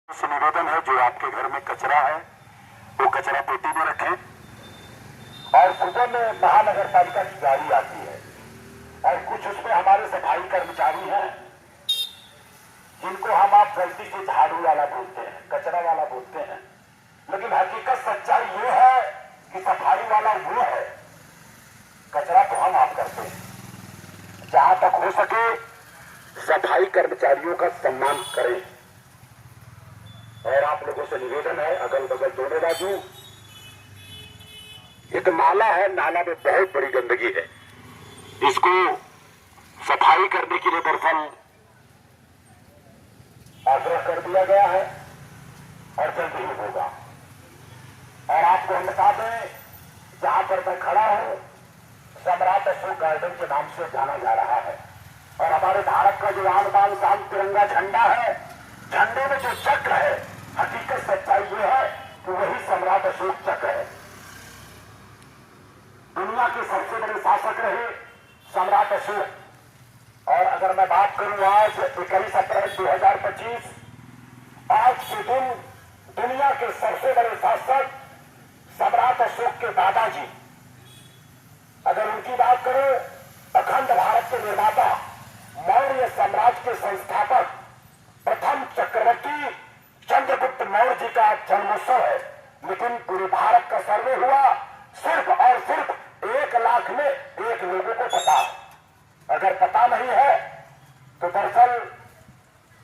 से निवेदन है, जो आपके घर में कचरा है वो कचरा पेटी में रखें। और सुबह में महानगर पालिका की गाड़ी आती है और कुछ उसमें हमारे सफाई कर्मचारी हैं जिनको आप गलती से झाड़ू वाला बोलते हैं, कचरा वाला बोलते हैं, लेकिन हकीकत सच्चाई ये है कि सफाई वाला वो है, कचरा तो आप करते हैं। जहां तक हो सके सफाई कर्मचारियों का सम्मान करें। और आप लोगों से निवेदन है, अगल बगल दोनों बाजू एक नाला है, नाला में बहुत बड़ी गंदगी है, इसको सफाई करने के लिए दरअसल आग्रह कर दिया गया है और जल्द ही होगा। और आपको हम बता दें, जहां पर मैं खड़ा हूं सम्राट अशोक गार्डन के नाम से जाना जा रहा है और हमारे भारत का जो आन बान शान तिरंगा झंडा है, झंडे में जो चक्र है, हकीकत सच्चाई ये है कि वही सम्राट अशोक चक्र है। दुनिया के सबसे बड़े शासक रहे सम्राट अशोक। और अगर मैं बात करूं आज 21 अप्रैल 2025, आज के दिन दुनिया के सबसे बड़े शासक सम्राट अशोक के दादाजी, अगर उनकी बात करें, अखंड भारत के निर्माता, मौर्य साम्राज्य के संस्थापक, प्रथम चक्रवर्ती चंद्रगुप्त मौर्य जी का जन्मोत्सव है। लेकिन पूरे भारत का सर्वे हुआ, सिर्फ और सिर्फ 1 लाख में 1 लोगों को पता। अगर पता नहीं है तो दरअसल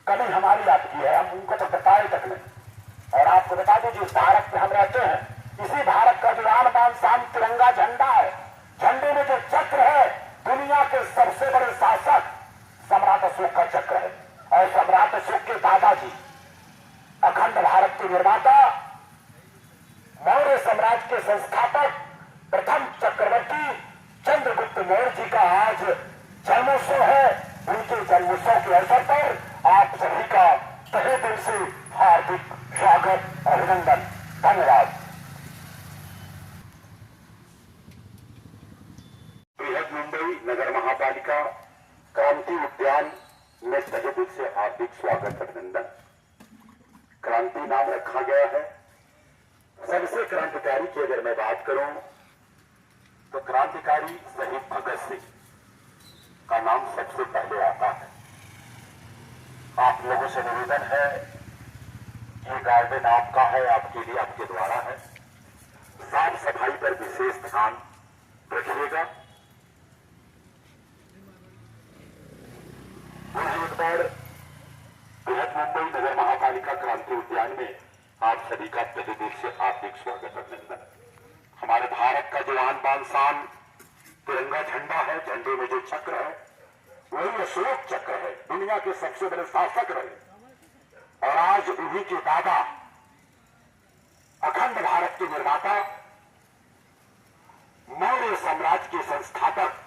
कमी हमारी आपकी है, हम उनको तो बताए तक नहीं। और आपको बता दें, जिस भारत में हम रहते हैं, इसी भारत का जो आन बान शान तिरंगा झंडा है, झंडे में जो चक्र है, दुनिया के सबसे बड़े शासक सम्राट अशोक का चक्र है। और सम्राट अशोक के दादाजी, अखंड भारत के निर्माता, मौर्य साम्राज्य के संस्थापक, प्रथम चक्रवर्ती चंद्रगुप्त मौर्य जी का आज जन्मोत्सव है। उनके जन्मोत्सव के अवसर पर आप सभी का तहे दिल से हार्दिक स्वागत, अभिनंदन, धन्यवाद। बृहद मुंबई नगर महापालिका क्रांति उद्यान में तहे दिल से हार्दिक स्वागत, अभिनंदन। क्रांति नाम रखा गया है। सबसे क्रांतिकारी की अगर मैं बात करूं तो क्रांतिकारी शहीद भगत सिंह का नाम सबसे पहले आता है। आप लोगों से निवेदन है, ये गार्डन आपका है, आपके लिए, आपके द्वारा है। साफ सफाई पर विशेष ध्यान रखिएगा। एक बार बृहद मुंबई नगर महापालिका क्रांति उद्यान में आप सभी का तहे दिल से हार्दिक स्वागत, अभिनंदन। हमारे भारत का जो आन बान शान तिरंगा झंडा है, झंडे में जो चक्र है, वही अशोक चक्र है। दुनिया के सबसे बड़े शासक रहे और आज उन्हीं के दादा, अखंड भारत के निर्माता, मौर्य साम्राज्य के संस्थापक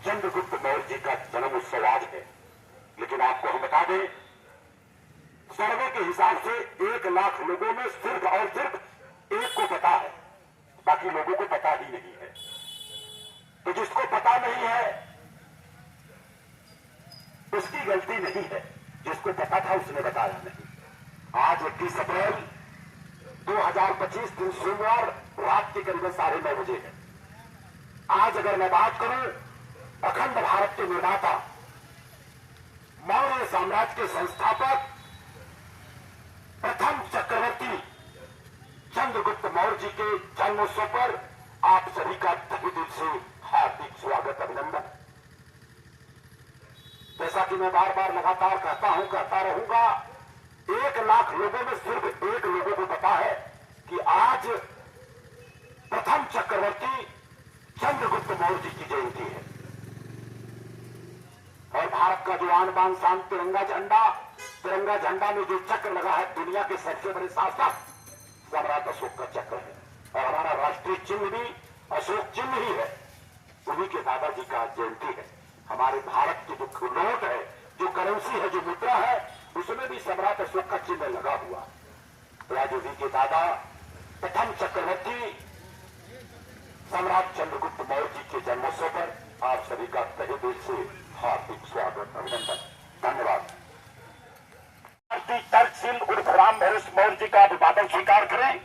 चंद्रगुप्त मौर्य जी का जन्म उत्सव आज है। लेकिन आपको हम बता दें, सर्वे के हिसाब से 1 लाख लोगों में सिर्फ और सिर्फ 1 को पता है, बाकी लोगों को पता ही नहीं है। तो जिसको पता नहीं है उसकी गलती नहीं है, जिसको पता था उसने बताया नहीं। आज 21 अप्रैल 2025 दिन सोमवार रात के करीब 9:30 बजे है। आज अगर मैं बात करूं, अखंड भारत के निर्माता, मौर्य साम्राज्य के संस्थापक, प्रथम चक्रवर्ती चंद्रगुप्त मौर्य जी के जन्मोत्सव पर आप सभी का तहे दिल से हार्दिक स्वागत, अभिनंदन। जैसा कि मैं बार बार लगातार कहता हूं, कहता रहूंगा, 1 लाख लोगों में सिर्फ 1 लोगों को पता है कि आज प्रथम चक्रवर्ती चंद्रगुप्त मौर्य जी की जयंती है। और भारत का जो आन बान शान तिरंगा झंडा में जो चक्र लगा है, दुनिया के सबसे बड़े शासक सम्राट अशोक का चक्र है। और हमारा राष्ट्रीय चिन्ह भी अशोक चिन्ह ही है, उन्हीं के दादाजी का जयंती है। हमारे भारत की जो नोट है, जो करेंसी है, जो मुद्रा है, उसमें भी सम्राट अशोक का चिन्ह लगा हुआ। तो आज उन्हीं के दादा, प्रथम चक्रवर्ती सम्राट चंद्रगुप्त मौर्य जी के जन्मोत्सव पर आप सभी का तहे दिल से हार्दिक स्वागत, अभिनंदन, धन्यवाद। तहसील उर्फ राम भरोस मौर्य जी का अभिवादन स्वीकार करें।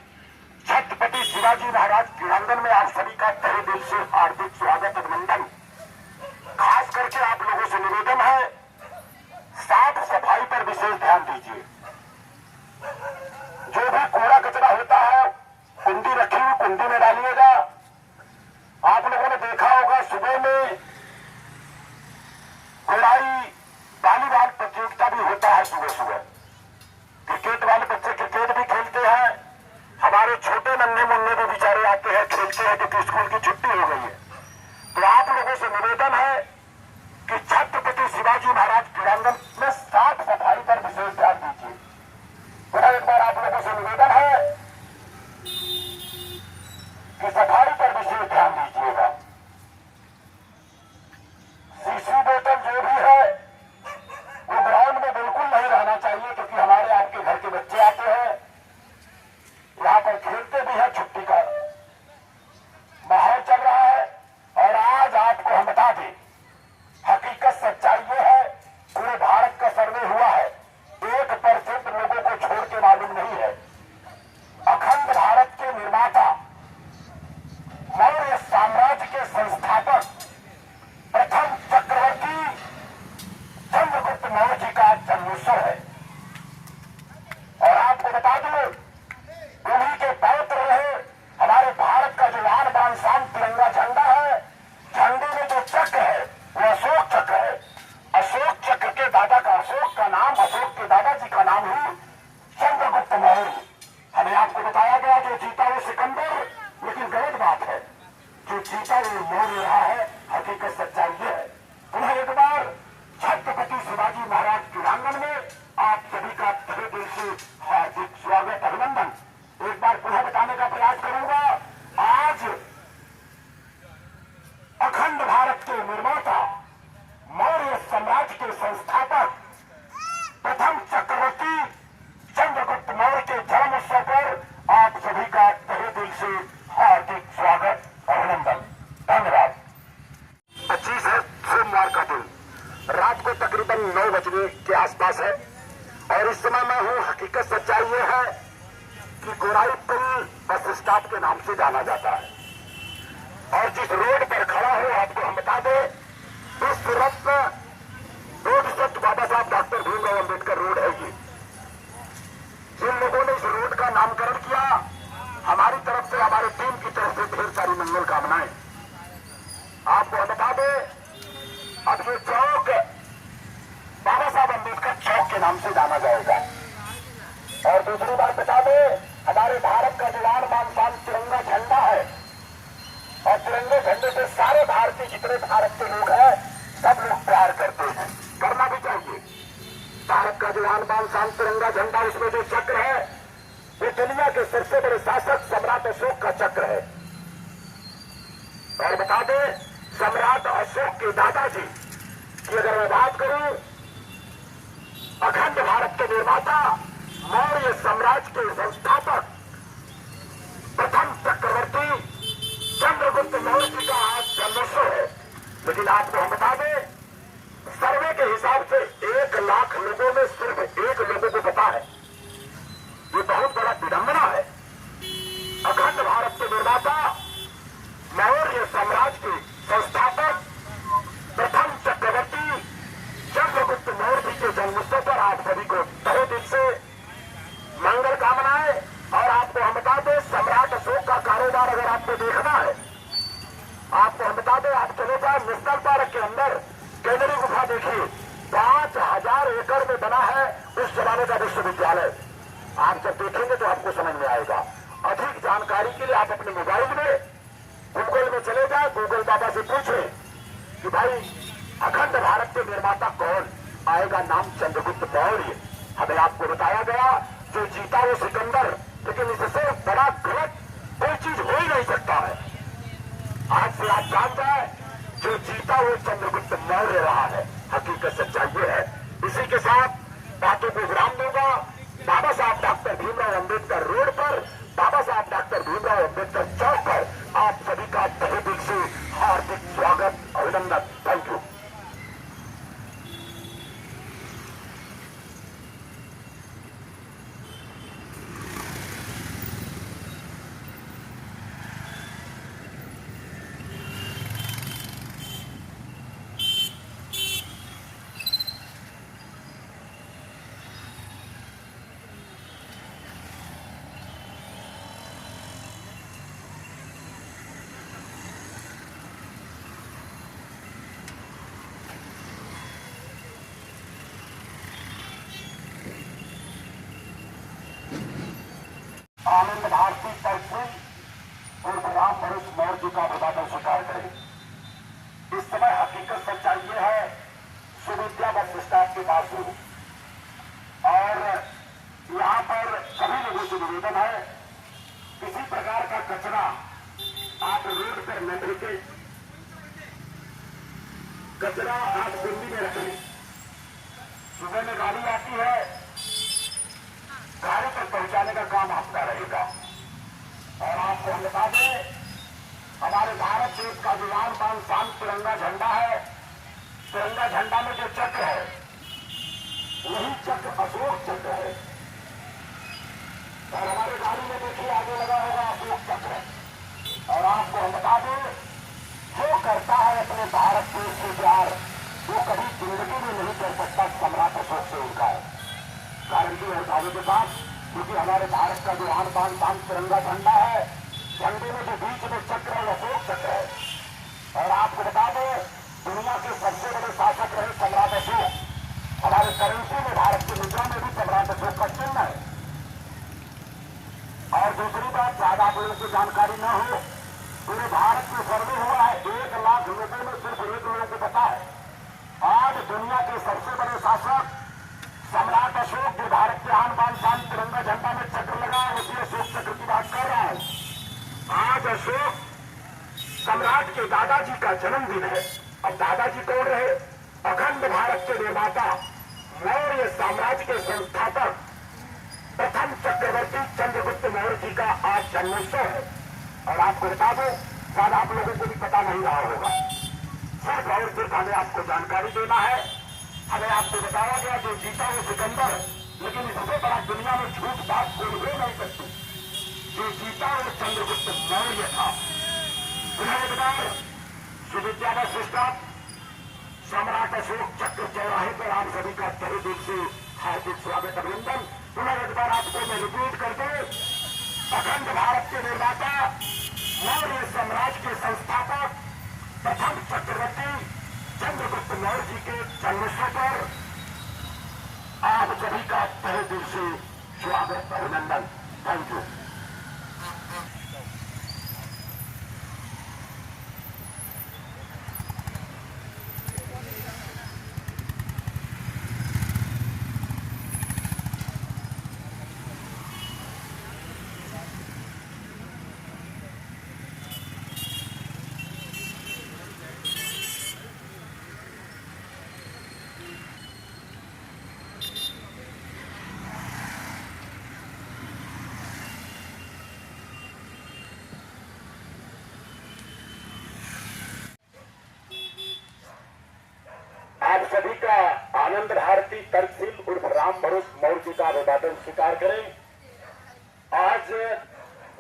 छत्रपति शिवाजी महाराज क्रीड़ांगन में आप सभी का तहे दिल से हार्दिक स्वागत अभिनंदन। खास करके आप लोगों से निवेदन है, साफ सफाई पर विशेष ध्यान दीजिए। जो भी कूड़ा कचरा होता है कुंडी रखी हुई कुंडी में डालिएगा। आप लोगों ने देखा होगा सुबह में गुड़ाई वॉलीबॉल प्रतियोगिता भी होता है। सुबह सुबह क्रिकेट वाले बच्चे क्रिकेट भी खेलते हैं। हमारे छोटे नन्हे मुन्ने भी बेचारे आते हैं, खेलते हैं क्योंकि स्कूल की छुट्टी हो गई है। तो आप लोगों से निवेदन है कि छत्रपति शिवाजी महाराज क्रीड़ांगन में साफ सफाई पर विशेष ध्यान दीजिए। पुनः एक बार आप लोगों से निवेदन है कि सफाई पर विशेष ध्यान दीजिएगा। शीशी बोतल जो भी है वो ग्राउंड में बिल्कुल नहीं रहना चाहिए, क्योंकि हमारे आपके घर के बच्चे आते हैं, यहाँ पर खेलते भी हैं। छुट्टी का माहौल चल रहा है। और आज आपको हम बता दें, हकीकत सच्चाई ये है, पूरे भारत का सर्वे हुआ है, 1% लोगों को छोड़ के मालूम नहीं है। अखंड भारत के निर्माता, मौर्य साम्राज्य के संस्थापक, प्रथम चक्रवर्ती चंद्रगुप्त मौर्य जी का जन्मोत्सव है। और आपको बता दूं, उन्हीं के पौत्र रहे हमारे भारत का जो आन बान शान तिरंगा झंडा है। झंडे में जो चक्र है वो अशोक चक्र है। अशोक चक्र के दादा का, अशोक का नाम, अशोक के दादाजी का नाम ही चंद्रगुप्त मौर्य। हमें आपको बताया गया जो जीता वो सिकंदर, लेकिन गलत बात है, जो जीता वो मौर्य रहा है। हकीकत सच्चाई ये है। पुनः एक बार छत्रपति शिवाजी महाराज क्रीड़ांगन में आप सभी का तहे दिल से हार्दिक स्वागत अभिनंदन। एक बार पुनः बताने का प्रयास करूंगा, आज अखंड भारत के निर्माता, मौर्य साम्राज्य के संस्थापक, प्रथम चक्रवर्ती चंद्रगुप्त मौर्य के जन्म उत्सव पर आप सभी का तहे दिल से हार्दिक स्वागत अभिनंदन। धन्यवाद। 25 है, सोमवार का दिन, रात को तकरीबन 9 बजे के आसपास है। और इस समय मैं हूं, हकीकत सच्चाई ये है कि गोराई पुल बस स्टॉप के नाम से जाना जाता है। और जिस रोड पर खड़ा हूं आपको हम बता दें, विश्व रत्न बोधिसत्व बाबा साहब डॉक्टर भीमराव अम्बेडकर रोड है ये। जिन लोगों ने इस रोड का नामकरण किया, हमारी तरफ से, हमारे टीम की तरफ से ढेर सारी मंगल कामनाएं। आपको हम बता दें, अब ये चौक बाबा साहब अम्बेडकर चौक के नाम से जाना जाएगा। और दूसरी बात बता दें, हमारे भारत का जो आन बान शान तिरंगा झंडा है, और तिरंगे झंडे से सारे भारतीय जितने भारत के लोग हैं सब लोग प्यार करते हैं, करना भी चाहिए। भारत का जो आन बान शान तिरंगा झंडा, उसमें जो चक्र है वो दुनिया के सबसे बड़े शासक सम्राट अशोक का चक्र है। और बता दें, सम्राट अशोक के दादाजी की अगर मैं बात करूं, अखंड भारत के निर्माता, मौर्य साम्राज्य के संस्थापक, प्रथम चक्रवर्ती चंद्रगुप्त मौर्य जी का आज जन्मोत्सव है। लेकिन आपको हम बता दें, सर्वे के हिसाब से 1 लाख लोगों में सिर्फ 1 लोगों को पता है। ये बहुत बड़ा विडंबना है। अखंड भारत के निर्माता, मौर्य साम्राज्य के संस्थापक, प्रथम चक्रवर्ती चंद्रगुप्त मौर्य जी के जन्मोत्सव पर आप सभी को तहे दिल से मंगल कामनाएं। और आपको हम बता दें, सम्राट अशोक का कारोबार अगर आपको देखना है, आपको हम बता दें, आप चले जाए नेशनल पार्क के अंदर, केंद्रीय गुफा देखिए, 5000 एकड़ में बना है उस जमाने का विश्वविद्यालय। आप जब देखेंगे तो आपको समझ में आएगा। अधिक जानकारी के लिए आप अपने मोबाइल में गूगल में चले जाए, गूगल बाबा से पूछें कि भाई अखंड भारत के निर्माता कौन, आएगा नाम चंद्रगुप्त मौर्य। हमें आपको बताया गया जो जीता वो सिकंदर, लेकिन इससे बड़ा गलत कोई चीज हो ही नहीं सकता है। आज से आप जान जाए, जो जीता वो चंद्रगुप्त मौर्य रहा है। हकीकत सच्चाई ये है। इसी के साथ बातों को विराम दूंगा। बाबा साहब डॉक्टर भीमराव अम्बेडकर रोड पर, बाबा साहब डॉक्टर भीमराव अम्बेडकर चौक पर आप सभी का तहे दिल से हार्दिक स्वागत अभिनंदन। Thank you. आनंद भारती तरसील और राम भरोस मौर्य जी का अभिवादन स्वीकार करें। इस समय हकीकत सच्चाई ये है, सुविद्या बस स्टॉप के पास हूं और यहां पर सभी लोगों से निवेदन है, किसी प्रकार का कचरा आप रोड पर न फेंके, कचरा आप गुंडी में रखें। सुबह में गाड़ी आती है, गाड़ी पर पहुंचाने का काम आपका रहेगा। और आपको हम बता दें, हमारे भारत देश का जो आन बान शान तिरंगा झंडा है, तिरंगा झंडा में जो चक्र है वही चक्र अशोक चक्र है। और हमारे गाड़ी में देखिए आगे लगा होगा अशोक चक्र। और आपको हम बता दें, जो करता है अपने भारत देश से प्यार, वो कभी जिंदगी में नहीं कर सकता सम्राट अशोक से उनका है। गारंटी है दावे के साथ, क्योंकि हमारे भारत का जो आन बान शान तिरंगा झंडा है, झंडे में जो बीच में चक्र है अशोक चक्र है। और आपको बता दें, दुनिया के सबसे बड़े शासक रहे सम्राट अशोक। हमारे करेंसी में, भारत की मुद्रा में भी सम्राट अशोक का चिन्ह है। और दूसरी बात, ज्यादा आप लोगों को जानकारी न हो, पूरे भारत में सर्वे हुआ है, 1 लाख लोगों में सिर्फ 1 लोगों को पता है आज दुनिया के सबसे बड़े शासक सम्राट अशोक, जो भारत के आन बान शान तिरंगा झंडा में चक्र लगा है, उसी अशोक चक्र की बात कर रहा हूं। आज अशोक सम्राट के दादाजी का जन्मदिन है। अब दादाजी कौन रहे? अखंड भारत के निर्माता, मौर्य साम्राज्य के संस्थापक, प्रथम चक्रवर्ती चंद्रगुप्त मौर्य जी का आज जन्मोत्सव है। और आपको बता दो, शायद आप लोगों को भी पता नहीं रहा होगा, सिर्फ और सिर्फ हमें आपको जानकारी देना है। हमें आपको बताया गया जो जीता वो सिकंदर, लेकिन इससे बड़ा दुनिया में झूठ बात कोई हो नहीं सकती। जो जीता वो चंद्रगुप्त मौर्य था। उन्होंने बताया सुविद्या बस स्टॉप सम्राट अशोक चक्र चौराहे पर आप सभी का तहे दिल से हार्दिक स्वागत, अभिनंदन। पुनः एक बार आपको मैं रिपीट कर दूं, अखंड भारत के निर्माता, मौर्य साम्राज्य के संस्थापक, प्रथम चक्रवर्ती चंद्रगुप्त मौर्य जी के जन्मोत्सव पर आप सभी का तहे दिल से स्वागत, अभिनंदन। Thank you. आप सभी का आनंद भारती तरसील उर्फ राम भरोस मौर्य जी का अभिवादन स्वीकार करें। आज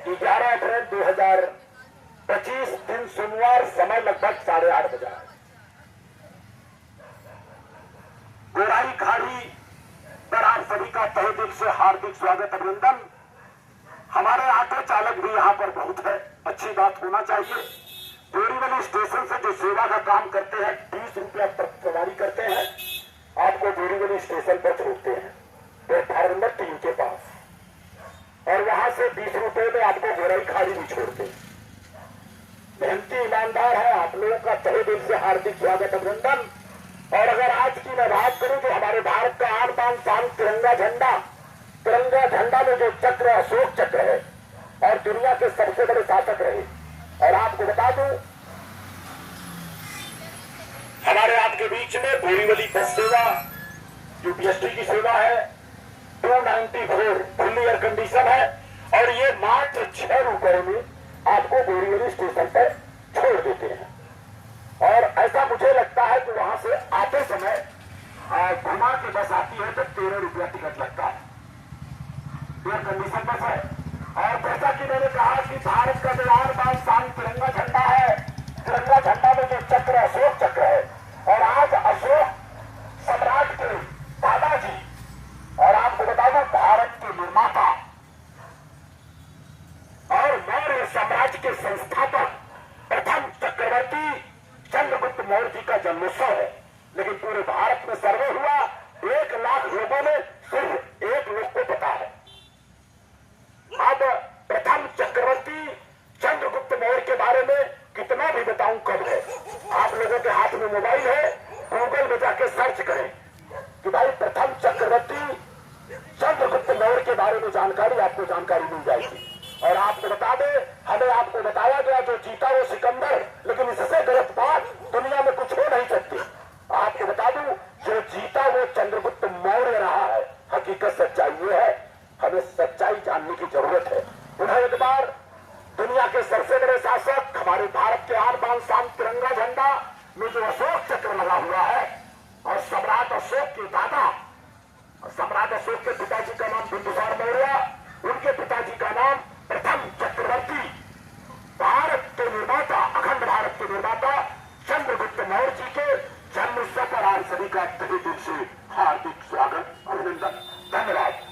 11 अप्रैल 2025 दिन सोमवार, समय लगभग 8:30 बजा है। गोराई खाड़ी पर आप सभी का तहे दिल से हार्दिक स्वागत, अभिनंदन। हमारे ऑटो चालक भी यहाँ पर बहुत है, अच्छी बात होना चाहिए। बोरीवली स्टेशन से जो सेवा का काम करते हैं, 20 रुपया सवारी करते हैं, आपको बोरीवली स्टेशन पर छोड़ते हैं प्लेटफार्म नंबर 3 के पास, और वहां से 20 रुपये में आपको गोराई खाड़ी भी छोड़ते हैं। मेहनती ईमानदार है, आप लोगों का तहे दिल से हार्दिक स्वागत, अभिनंदन। और अगर आज की मैं बात करूं तो हमारे भारत का आन बान शान तिरंगा झंडा, तिरंगा झंडा में जो चक्र अशोक चक्र है और दुनिया के सबसे बड़े शासक रहे। और आपको बता दूं, हमारे आपके बीच में बोरीवली बस सेवा, जो बीएसटी की सेवा है, 294 फुल्ली एयर कंडीशन है, और ये मात्र 6 रुपए में आपको बोरीवली स्टेशन पर छोड़ देते हैं। और ऐसा मुझे लगता है कि वहां से आते समय घुमा के बस आती है तो 13 रुपया टिकट लगता है। एयर कंडीशन बस है। और जैसा कि मैंने कहा कि भारत का जो आन बान शान तिरंगा झंडा है, तिरंगा झंडा में जो चक्र अशोक चक्र है, और आज अशोक सम्राट के दादाजी, और आपको बता दूं भारत के निर्माता और मौर्य साम्राज्य के संस्थापक, प्रथम चक्रवर्ती चंद्रगुप्त मौर्य जी का जन्मोत्सव है। लेकिन पूरे भारत में सर्वे हुआ, 1 लाख लोगों में सिर्फ 1 लोग को पता है। सिकंदर के बारे में जानकारी आपको जानकारी मिल जाएगी। और आपको बता दें, हमें आपको बताया गया जो जीता वो सिकंदर, लेकिन इससे गलत बात दुनिया में कुछ हो नहीं सकती। आपको बता दूं, जो जीता वो चंद्रगुप्त मौर्य रहा है। हकीकत सच्चाई ये है, हमें सच्चाई जानने की जरूरत है। पुनः एक बार दुनिया के सबसे बड़े शासक हमारे भारत के आन बान शान तिरंगा झंडा में जो अशोक चक्र लगा हुआ है, और सम्राट अशोक के दादा, सम्राट अशोक के पिताजी का नाम बिंदुसार मौर्य, उनके पिताजी का नाम प्रथम चक्रवर्ती, भारत के निर्माता, अखंड भारत के निर्माता चंद्रगुप्त मौर्य जी के जन्म उत्सव पर आज सभी का तहे दिल से हार्दिक स्वागत, अभिनंदन, धन्यवाद।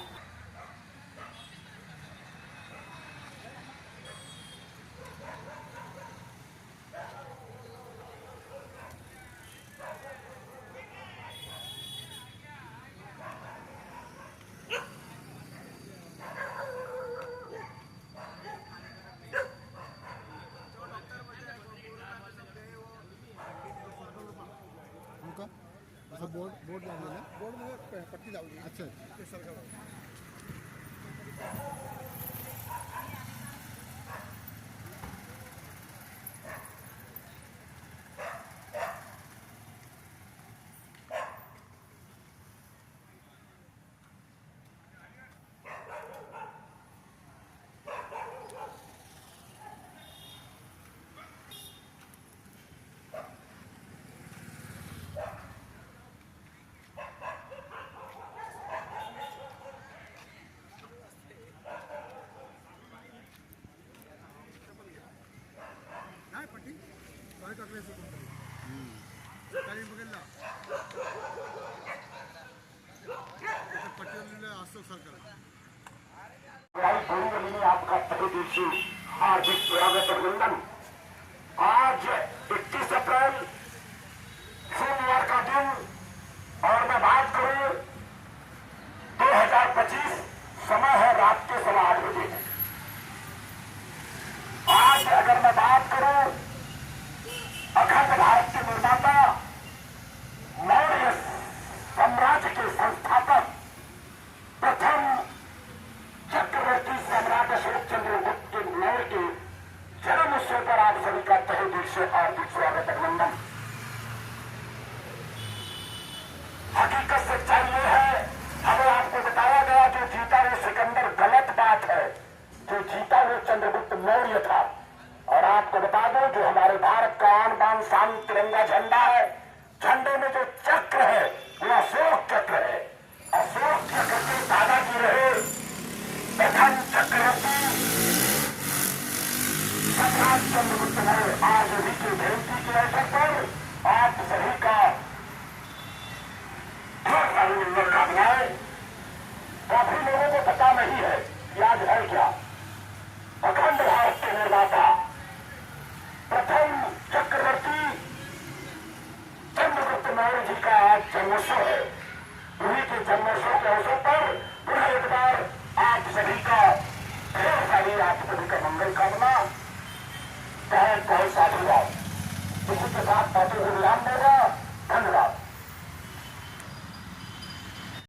अच्छा बोर्ड लावलेलं आहे, बोर्डमध्ये पट्टी लावली. अच्छा ते सरकार नाही पट्टी काय टाकले सकाळी बघितला पट्टीवर असतो सरकार. आपका तहे दिल से हार्दिक स्वागत, अभिनंदन। आज 21 अप्रैल सोमवार का दिन, और मैं बात करूं 2025, समय है रात के 8:15 बजे। आज अगर मैं बात करूं अखंड भारत के निर्माता, मौर्य साम्राज्य के संस्थापक, प्रथम चक्रवर्ती सम्राट अशोक चंद्रगुप्त मौर्य के जन्म उत्सव पर आप सभी का तहे दिल से हार्दिक स्वागत, अभिनंदन। हकीकत सच्चाई ये है, हमें आपको बताया गया जो जीता वो सिकंदर, गलत बात है। जो जीता वो चंद्रगुप्त मौर्य था। और आपको बता दो, जो हमारे भारत का आन बान शान तिरंगा झंडा है, झंडे में जो चक्र है वो अशोक चक्र है। अशोक चक्र के दादाजी रहे प्रथम चक्रवर्ती सम्राट चंद्रगुप्त मौर्य। आज उन्हीं की जयंती के अवसर पर आप सभी का ढेर सारी शुभकामनाएं। काफी लोगों को पता नहीं है कि आज है क्या। अखंड भारत के निर्माता, प्रथम चक्रवर्ती चंद्रगुप्त मौर्य जी का आज जन्मोत्सव है। उन्हीं के जन्मोत्सव के अवसर पर पुनः एक बार आप सभी का ढेर सारी, आप सभी का मंगल कामना, बहुत बहुत साधुवाद। इसी के साथ बातों को विराम देगा। धन्यवाद।